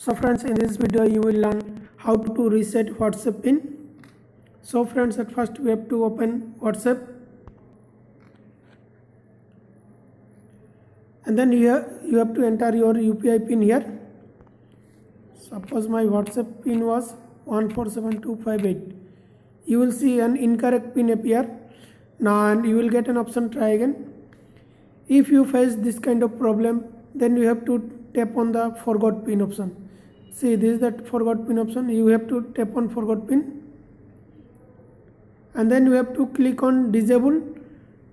So friends, in this video you will learn how to reset WhatsApp pin. So friends, at first we have to open WhatsApp, and then you have to enter your UPI pin here. Suppose my WhatsApp pin was 147258. You will see an incorrect pin appear now, and you will get an option try again. If you face this kind of problem, then you have to tap on the forgot pin option. See, this is that forgot pin option. You have to tap on forgot pin, and then you have to click on disable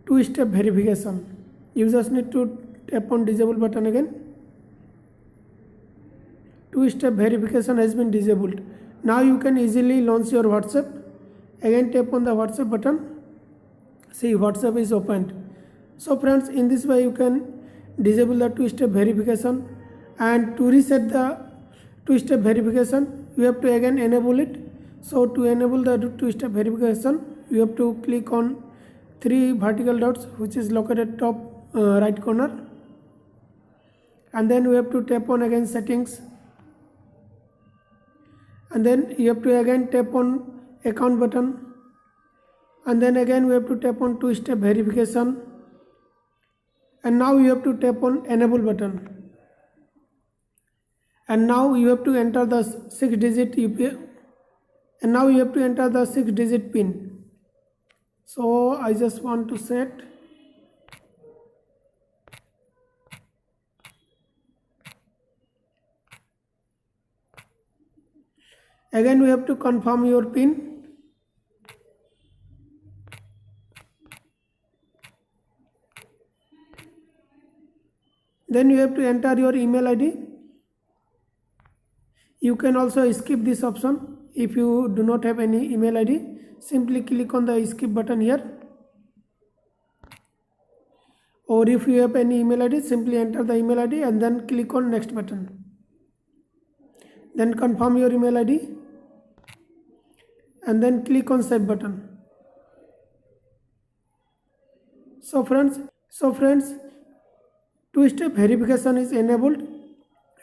two-step verification. You just need to tap on disable button again. Two-step verification has been disabled. Now you can easily launch your WhatsApp. Again tap on the WhatsApp button. See, WhatsApp is opened. So friends, in this way you can disable the two-step verification, and to reset the two-step verification you have to again enable it. So to enable the two-step verification, you have to click on three vertical dots which is located top right corner, and then we have to tap on again settings, and then you have to again tap on account button, and then again we have to tap on two-step verification, and now you have to tap on enable button, and now you have to enter the 6-digit UPI, and now you have to enter the 6-digit pin. So I just want to set again. We have to confirm your pin, then you have to enter your email ID. You can also skip this option if you do not have any email ID. Simply click on the skip button here, or if you have any email ID, simply enter the email ID and then click on next button. Then confirm your email ID and then click on save button. So friends, two-step verification is enabled,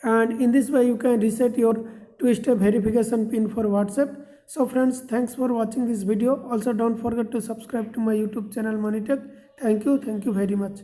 and in this way you can reset your two-step verification pin for WhatsApp. So friends, thanks for watching this video. Also don't forget to subscribe to my YouTube channel ManiTech. Thank you very much.